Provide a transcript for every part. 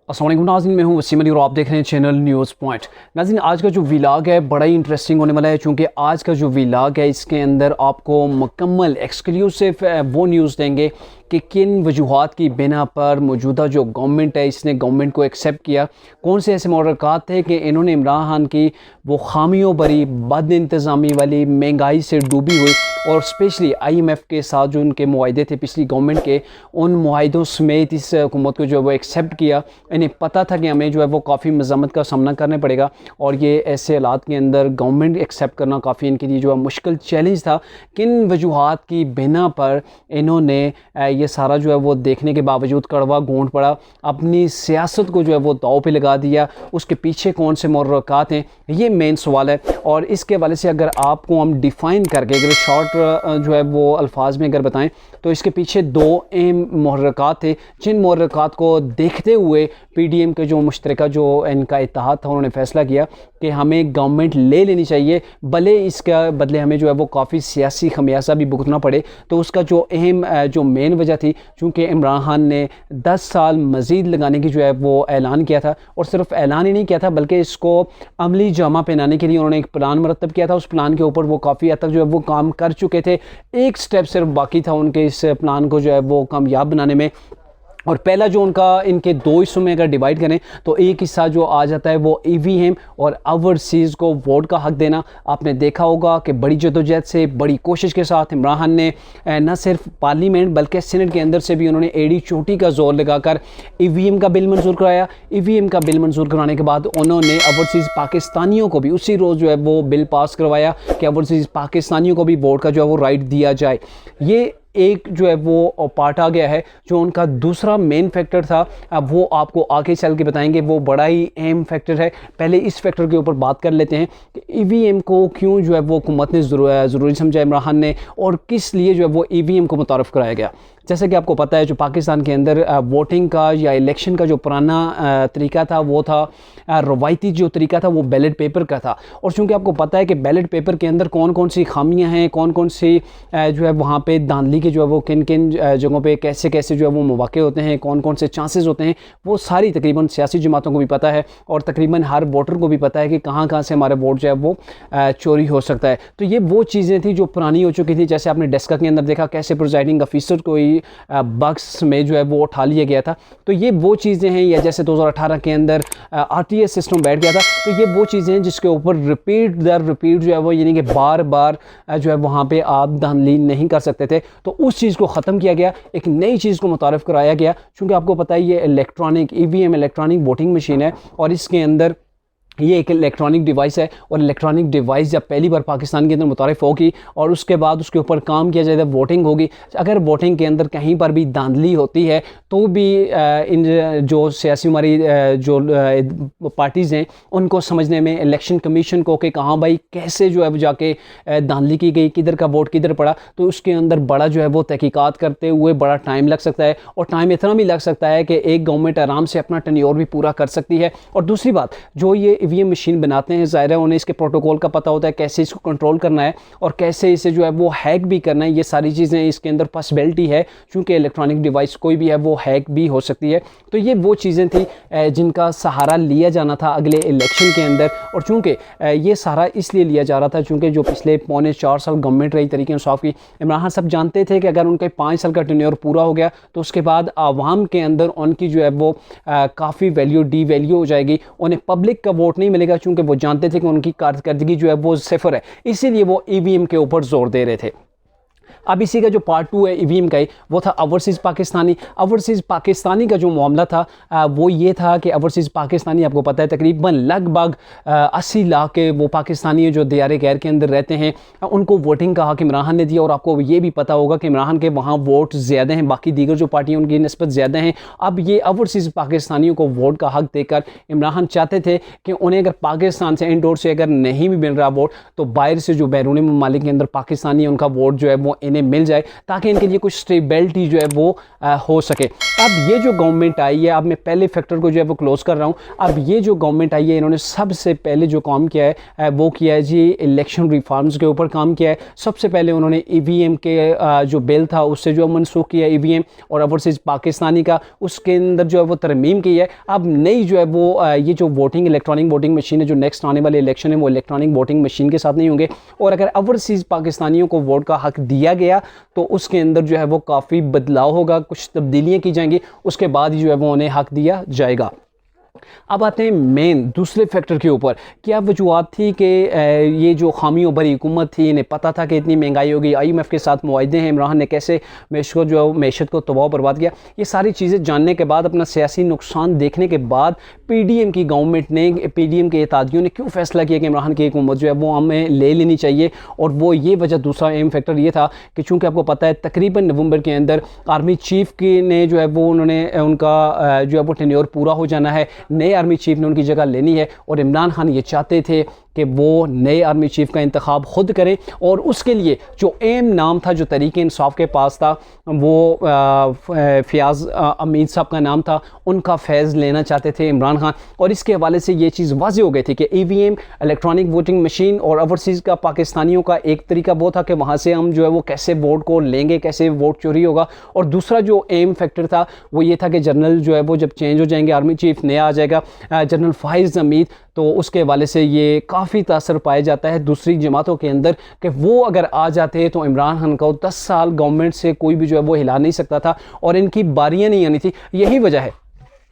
अस्सलाम वालेकुम नाज़रीन, मैं हूं वसीम अली और आप देख रहे हैं चैनल न्यूज़ पॉइंट। नाज़रीन, आज का जो व्लॉग है बड़ा ही इंटरेस्टिंग होने वाला है, क्योंकि आज का जो व्लॉग है इसके अंदर आपको मुकम्मल एक्सक्लूसिव वो न्यूज़ देंगे कि किन वजूहात की बिना पर मौजूदा जो गवर्नमेंट है इसने गवर्नमेंट को एक्सेप्ट किया। कौन से ऐसे मुहर्रिकात थे कि इन्होंने इमरान खान की वो खामियों भरी बद इंतज़ामी वाली महंगाई से डूबी हुई और स्पेशली IMF के साथ जो उनके मुआहदे थे पिछली गवर्नमेंट के, उन मुआहदों समेत इस हुकूमत को जो है वो एक्सेप्ट किया। इन्हें पता था कि हमें जो है वो काफ़ी मज़म्मत का सामना करना पड़ेगा और ये ऐसे हालात के अंदर गवर्नमेंट एक्सेप्ट करना काफ़ी इनके लिए जो है मुश्किल चैलेंज था। किन वजूहात की बिना पर इन्होंने ये सारा जो है वो देखने के बावजूद कड़वा घूंट पड़ा, अपनी सियासत को जो है वो दाव पे लगा दिया, उसके पीछे कौन से मुहर्रिकात हैं, ये मेन सवाल है। और इसके हवाले से अगर आपको हम डिफ़ाइन करके अगर शॉर्ट जो है वो अल्फाज में अगर बताएं तो इसके पीछे दो अहम मुहर्रिकात थे, जिन मुहर्रिकात को देखते हुए PDM के जो मुश्तरका जो इनका इत्तेहाद था उन्होंने फ़ैसला किया कि हमें गवर्नमेंट ले लेनी चाहिए, भले इसका बदले हमें जो है वो काफ़ी सियासी खमियाजा भी भुगतना पड़े। तो उसका जो अहम जो मेन वजह थी, चूँकि इमरान खान ने 10 साल मज़ीद लगाने की जो है वो ऐलान किया था, और सिर्फ ऐलान ही नहीं किया था बल्कि इसको अमली जामा पहनाने के लिए उन्होंने एक प्लान मुरतब किया था। उस प्लान के ऊपर वो काफ़ी हद तक जो है वो काम कर चुके थे। एक स्टेप सिर्फ बाकी था उनके इस प्लान को जो है वो कामयाब बनाने में। और पहला जो उनका इनके दो हिस्सों में अगर डिवाइड करें तो एक हिस्सा जो आ जाता है वो EVM और ओवरसीज़ को वोट का हक देना। आपने देखा होगा कि बड़ी जदोजहद से, बड़ी कोशिश के साथ इमरान खान ने न सिर्फ पार्लियामेंट बल्कि सेनेट के अंदर से भी उन्होंने एड़ी चोटी का जोर लगाकर EVM का बिल मंजूर कराया। EVM का बिल मंजूर कराने के बाद उन्होंने ओवरसीज़ पाकिस्तानियों को भी उसी रोज़ जो है वो बिल पास करवाया कि ओवरसीज़ पाकिस्तानियों को भी वोट का जो है वो राइट दिया जाए। ये एक जो है वो पार्ट आ गया है। जो उनका दूसरा मेन फैक्टर था, अब वो आपको आगे चल के बताएंगे, वो बड़ा ही अहम फैक्टर है। पहले इस फैक्टर के ऊपर बात कर लेते हैं कि EVM को क्यों जो है वो हुकूमत ने ज़रूरी समझा इमरान खान ने, और किस लिए जो है वो EVM को मुतारफ़ कराया गया। जैसे कि आपको पता है जो पाकिस्तान के अंदर वोटिंग का या इलेक्शन का जो पुराना तरीका था वो था, रवायती जो तरीका था वो बैलेट पेपर का था। और चूँकि आपको पता है कि बैलेट पेपर के अंदर कौन कौन सी खामियां हैं, कौन कौन सी जो है वहाँ पे धांधली के जो है वो किन किन जगहों पे कैसे कैसे जो है वो मौके होते हैं, कौन कौन से चांसेस होते हैं, वो सारी तकरीबन सियासी जमातों को भी पता है और तकरीबन हर वोटर को भी पता है कि कहाँ कहाँ से हमारे वोट जो है वो चोरी हो सकता है। तो ये वो चीज़ें थी जो पुरानी हो चुकी थी। जैसे आपने डेस्का के अंदर देखा कैसे प्रिजाइडिंग ऑफिसर को ही बक्स में जो है वो उठा लिया गया था। तो ये वो चीज़ें हैं, या जैसे 2018 के अंदर RTS सिस्टम बैठ गया था। तो ये वो चीज़ें हैं जिसके ऊपर रिपीट दर रिपीट जो है वो, यानी कि बार बार जो है वहाँ पे आप धांधली नहीं कर सकते थे। तो उस चीज़ को ख़त्म किया गया, एक नई चीज़ को मुतारफ़ कराया गया। क्योंकि आपको पता है ये electronic EVM electronic voting machine है और इसके अंदर ये एक इलेक्ट्रॉनिक डिवाइस है। और इलेक्ट्रॉनिक डिवाइस जब पहली बार पाकिस्तान के अंदर मुतारिफ़ होगी और उसके बाद उसके ऊपर काम किया जाएगा, वोटिंग होगी, अगर वोटिंग के अंदर कहीं पर भी धांधली होती है तो भी इन जो सियासी हमारी जो पार्टीज़ हैं उनको समझने में, इलेक्शन कमीशन को कि कहाँ भाई कैसे जो है जाके धांधली की गई, किधर का वोट किधर पड़ा, तो उसके अंदर बड़ा जो है वो तहकीकात करते हुए बड़ा टाइम लग सकता है। और टाइम इतना भी लग सकता है कि एक गवर्नमेंट आराम से अपना टेन्योर भी पूरा कर सकती है। और दूसरी बात, जो ये EVM मशीन बनाते हैं ज़ाहिर है उन्हें इसके प्रोटोकॉल का पता होता है, कैसे इसको कंट्रोल करना है और कैसे इसे जो है वो हैक भी करना है। ये सारी चीज़ें इसके अंदर पॉसिबिलिटी है, क्योंकि इलेक्ट्रॉनिक डिवाइस कोई भी है वो हैक भी हो सकती है। तो ये वो चीज़ें थी जिनका सहारा लिया जाना था अगले इलेक्शन के अंदर। और चूँकि ये सहारा इसलिए लिया जा रहा था चूँकि जो पिछले 3.25 साल गवर्नमेंट रही तरीके इंसाफ की, इमरान खान सब जानते थे कि अगर उनके 5 साल का टेन्योर पूरा हो गया तो उसके बाद आवाम के अंदर उनकी जो है वो काफ़ी वैल्यू डीवैल्यू हो जाएगी, उन्हें पब्लिक का वोट नहीं मिलेगा, क्योंकि वो जानते थे कि उनकी कारकर्दगी जो है वो सिफर है। इसीलिए वो EVM के ऊपर जोर दे रहे थे। अब इसी का जो पार्ट 2 है EVM का ही, वो था ओवरसीज़ पाकिस्तानी। ओवरसीज़ पाकिस्तानी का जो मामला था वो ये था कि ओवरसीज़ पाकिस्तानी आपको पता है तकरीबन लगभग 80 लाख के वो पाकिस्तानी जो दियारे गैर के अंदर रहते हैं, उनको वोटिंग का हक इमरान खान ने दिया। और आपको ये भी पता होगा कि इमरान खान के वहाँ वोट ज़्यादा हैं, बाकी दीगर जो पार्टियाँ उनकी निस्बत ज़्यादा हैं। अब ये ओवरसीज़ पाकिस्तानियों को वोट का हक देकर इमरान खान चाहते थे कि उन्हें अगर पाकिस्तान से इंडोर से अगर नहीं भी मिल रहा वोट, तो बाहर से जो बैरून ममालिक के अंदर पाकिस्तानी उनका वोट जो है वो इन्हें इन्हें मिल जाए ताकि इनके लिए कुछ स्टेबिलिटी जो है वो हो सके। अब ये जो गवर्नमेंट आई है, अब मैं पहले फैक्टर को जो है वो क्लोज कर रहा हूँ। अब ये जो गवर्नमेंट आई है, इन्होंने सबसे पहले जो काम किया है वो किया है जी इलेक्शन रिफॉर्म्स के ऊपर काम किया है। सबसे पहले उन्होंने ईवीएम के जो बिल था उससे जो मनसूख किया ईवीएम और ओवरसीज़ पाकिस्तानी का, उसके अंदर जो है वो तरमीम की है। अब नई जो है वो ये जो वोटिंग इलेक्ट्रॉनिक वोटिंग मशीन है, जो नेक्स्ट आने वाले इलेक्शन है वो इलेक्ट्रॉनिक वोटिंग मशीन के साथ नहीं होंगे। और अगर ओवरसीज़ पाकिस्तानियों को वोट का हक दिया गया तो उसके अंदर जो है वो काफ़ी बदलाव होगा, कुछ तब्दीलियाँ की जाएंगी, उसके बाद ही जो है वो उन्हें हक दिया जाएगा। अब आते हैं मेन दूसरे फैक्टर के ऊपर। क्या वजूहत थी कि ये जो खामियों भरी हुकूमत थी, इन्हें पता था कि इतनी महंगाई होगी, IMF के साथ मुआहदे हैं, इमरान ने कैसे मैशत को तबाह बर्बाद किया, ये सारी चीज़ें जानने के बाद, अपना सियासी नुकसान देखने के बाद PDM की गवर्नमेंट ने, PDM के इत्तेहादियों ने क्यों फैसला किया कि इमरान की हुकूमत जो है वो हमें ले लेनी चाहिए। और वो ये वजह, दूसरा अहम फैक्टर ये था कि चूँकि आपको पता है तकरीबन नवंबर के अंदर आर्मी चीफ की ने जो है वो उन्होंने उनका जो है वो टेन्योर पूरा हो जाना है, नए आर्मी चीफ ने उनकी जगह लेनी है। और इमरान खान ये चाहते थे कि वो नए आर्मी चीफ का इंतखाब खुद करें और उसके लिए जो एम नाम था, जो तरीके इंसाफ के पास था, वो फ़याज़ अमीद साहब का नाम था, उनका फैज़ लेना चाहते थे इमरान खान। और इसके हवाले से ये चीज़ वाज़ेह हो गई थी कि EVM इलेक्ट्रॉनिक वोटिंग मशीन और ओवरसीज़ का पाकिस्तानियों का एक तरीका वो था कि वहाँ से हम जो है वो कैसे वोट को लेंगे, कैसे वोट चोरी होगा। और दूसरा जो एम फैक्टर था वो ये था कि जनरल जो है वो जब चेंज हो जाएंगे, आर्मी चीफ नया आ जाएगा जनरल फ़ाइज़ हमीद, तो उसके हवाले से ये काफ़ी तासर पाया जाता है दूसरी जमातों के अंदर कि वो अगर आ जाते हैं तो इमरान खान को 10 साल गवर्नमेंट से कोई भी जो है वो हिला नहीं सकता था और इनकी बारियां नहीं आनी थी। यही वजह है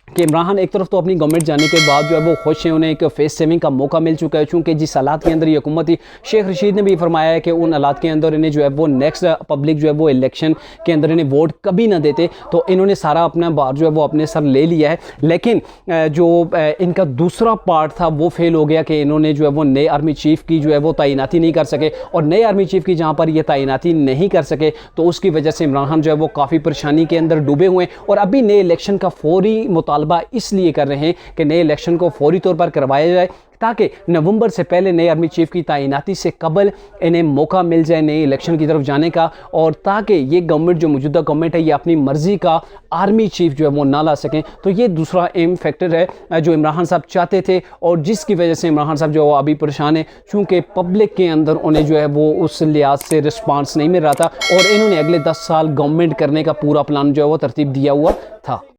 कि इमरान खान एक तरफ तो अपनी गवर्नमेंट जाने के बाद जो है वो खुश हैं, उन्हें एक फेस सेविंग का मौका मिल चुका है। चूँकि जिस हालात के अंदर ये हुकूमत थी, शेख रशीद ने भी फरमाया है कि उन हालात के अंदर इन्हें जो है वो नेक्स्ट पब्लिक जो है वो इलेक्शन के अंदर इन्हें वोट कभी ना देते, तो इन्होंने सारा अपना बार जो है वो अपने सर ले लिया है। लेकिन जो इनका दूसरा पार्ट था वो फेल हो गया कि इन्होंने जो है वो नए आर्मी चीफ की जो है वो तैनाती नहीं कर सके। और नए आर्मी चीफ की जहाँ पर ये तैनाती नहीं कर सके तो उसकी वजह से इमरान खान जो है वो काफ़ी परेशानी के अंदर डूबे हुए हैं। और अभी नए इलेक्शन का फौरी मुतालबा इसलिए कर रहे हैं कि नए इलेक्शन को फौरी तौर पर करवाया जाए ताकि नवंबर से पहले नए आर्मी चीफ की तैनाती से कबल इन्हें मौका मिल जाए नए इलेक्शन की तरफ जाने का, और ताकि ये गवर्नमेंट जो मौजूदा गवर्नमेंट है ये अपनी मर्जी का आर्मी चीफ जो है वो ना ला सकें। तो ये दूसरा एम फैक्टर है जो इमरान खान साहब चाहते थे और जिसकी वजह से इमरान खान साहब जो अभी परेशान है, चूँकि पब्लिक के अंदर उन्हें जो है वो उस लिहाज से रिस्पॉन्स नहीं मिल रहा था और इन्होंने अगले 10 साल गवर्नमेंट करने का पूरा प्लान जो है वो तरतीब दिया हुआ था।